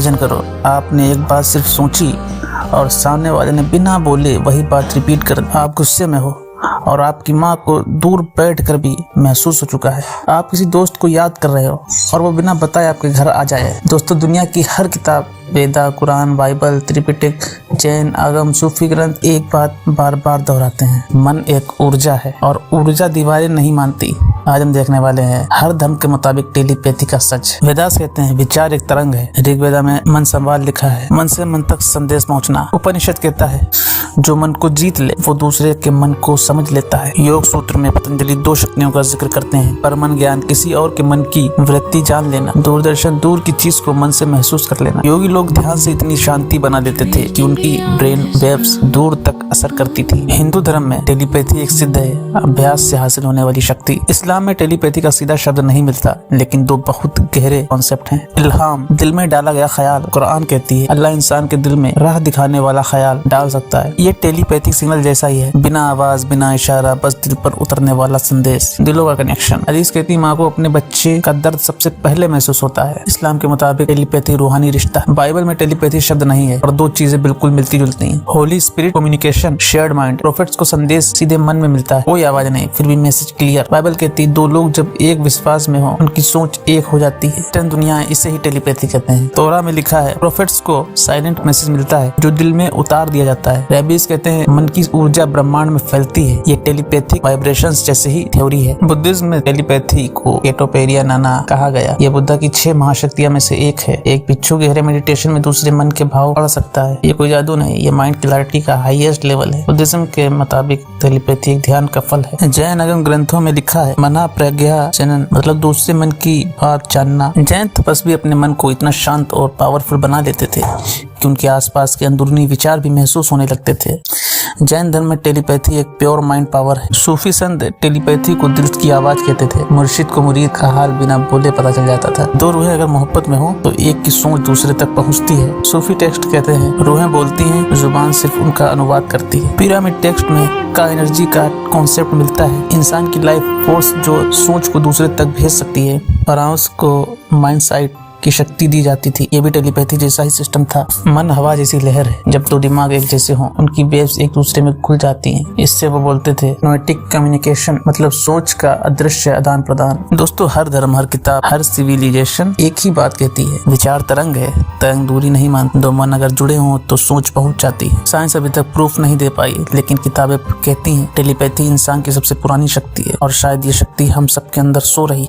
Imagine करो, आपने एक बात सिर्फ सोची और सामने वाले ने बिना बोले वही बात रिपीट कर। आप गुस्से में हो और आपकी माँ को दूर बैठकर भी महसूस हो चुका है। आप किसी दोस्त को याद कर रहे हो और वो बिना बताए आपके घर आ जाए। दोस्तों, दुनिया की हर किताब, वेदा, कुरान, बाइबल, त्रिपिटक, जैन, आगम, सूफी ग्रंथ एक बात बार बार दोहराते हैं, मन एक ऊर्जा है और ऊर्जा दीवारें नहीं मानती। आज हम देखने वाले हैं हर धर्म के मुताबिक टेलीपैथी का सच। वेदास कहते हैं विचार एक तरंग है। ऋग्वेदा में मन संवाद लिखा है, मन से मन तक संदेश पहुंचना। उपनिषद कहता है जो मन को जीत ले वो दूसरे के मन को समझ लेता है। योग सूत्र में पतंजलि 2 शक्तियों का जिक्र करते हैं, परमन ज्ञान, किसी और के मन की वृत्ति जान लेना, दूरदर्शन, दूर की चीज को मन से महसूस कर लेना। योगी लोग ध्यान से इतनी शांति बना देते थे कि उनकी ब्रेन वेव्स दूर तक असर करती थी। हिंदू धर्म में टेलीपैथी एक सिद्ध है, अभ्यास से हासिल होने वाली शक्ति। इस्लाम में टेलीपैथी का सीधा शब्द नहीं मिलता, लेकिन 2 बहुत गहरे कॉन्सेप्ट हैं। इल्हाम, दिल में डाला गया ख्याल। कुरान कहती है अल्लाह इंसान के दिल में राह दिखाने वाला ख्याल डाल सकता है। ये टेलीपैथिक सिग्नल जैसा ही है, बिना आवाज, बिना इशारा, बस दिल पर उतरने वाला संदेश, दिलों का कनेक्शन। हदीस कहती है माँ को अपने बच्चे का दर्द सबसे पहले महसूस होता है। इस्लाम के मुताबिक टेलीपैथी रूहानी रिश्ता। बाइबल में टेलीपैथी शब्द नहीं है और 2 चीजें बिल्कुल मिलती जुलती हैं। Holi spirit, communication, shared mind. Prophets को संदेश सीधे मन में मिलता है, कोई आवाज नहीं, फिर भी मैसेज क्लियर। बाइबल कहती है 2 लोग जब एक विश्वास में हो उनकी सोच एक हो जाती है। टन दुनिया है, इसे ही टेलीपैथी कहते हैं। तोरा में लिखा है प्रोफेट्स को साइलेंट मैसेज मिलता है जो दिल में उतार दिया जाता है। रैबिस कहते हैं मन की ऊर्जा ब्रह्मांड में फैलती है। ये टेलीपैथिक वाइब्रेशंस जैसे ही थ्योरी है। बुद्धिज्म में टेलीपैथी को केटोपेरिया नाना कहा गया। यह बुद्धा की 6 महाशक्तियां में से एक है। एक भिक्षु गहरे मेडिटेशन में दूसरे मन के भाव पढ़ सकता है। ये कोई जादू नहीं, ये माइंड क्लैरिटी का हाईएस्ट लेवल है। बुद्धिज्म के मुताबिक टेलीपैथी एक ध्यान का फल है। जैन आगम ग्रंथों में लिखा है मना प्रज्ञा जनन, मतलब दूसरे मन की बात जानना। जैन तपस्वी अपने मन को इतना शांत और पावरफुल बना लेते थे कि उनके आसपास के अंदरूनी विचार भी महसूस होने लगते थे। जैन धर्म में टेलीपैथी एक प्योर माइंड पावर है। सूफी संत टेलीपैथी को दिल की आवाज कहते थे। मुर्शिद को मुरीद का हाल बिना बोले पता चल जाता था। 2 रूहें अगर मोहब्बत में हो तो एक की सोच दूसरे तक पहुंचती है। सूफी टेक्स्ट कहते हैं रूहें बोलती हैं, जुबान सिर्फ उनका अनुवाद करती है। पिरामिड टेक्स्ट में का एनर्जी का कॉन्सेप्ट मिलता है, इंसान की लाइफ फोर्स जो सोच को दूसरे तक भेज सकती है। फराउस को माइंड साइट की शक्ति दी जाती थी। ये भी टेलीपैथी जैसा ही सिस्टम था। मन हवा जैसी लहर है, जब 2 दिमाग एक जैसे हों उनकी वेव्स एक दूसरे में खुल जाती हैं। इससे वो बोलते थे नोएटिक कम्युनिकेशन, मतलब सोच का अदृश्य आदान प्रदान। दोस्तों, हर धर्म, हर किताब, हर सिविलाइजेशन एक ही बात कहती है, विचार तरंग है, तरंग दूरी नहीं मानती। 2 मन अगर जुड़े हों तो सोच पहुंच जाती है। साइंस अभी तक प्रूफ नहीं दे पाई, लेकिन किताबें कहती हैं टेलीपैथी इंसान की सबसे पुरानी शक्ति है और शायद ये शक्ति हम सबके अंदर सो रही।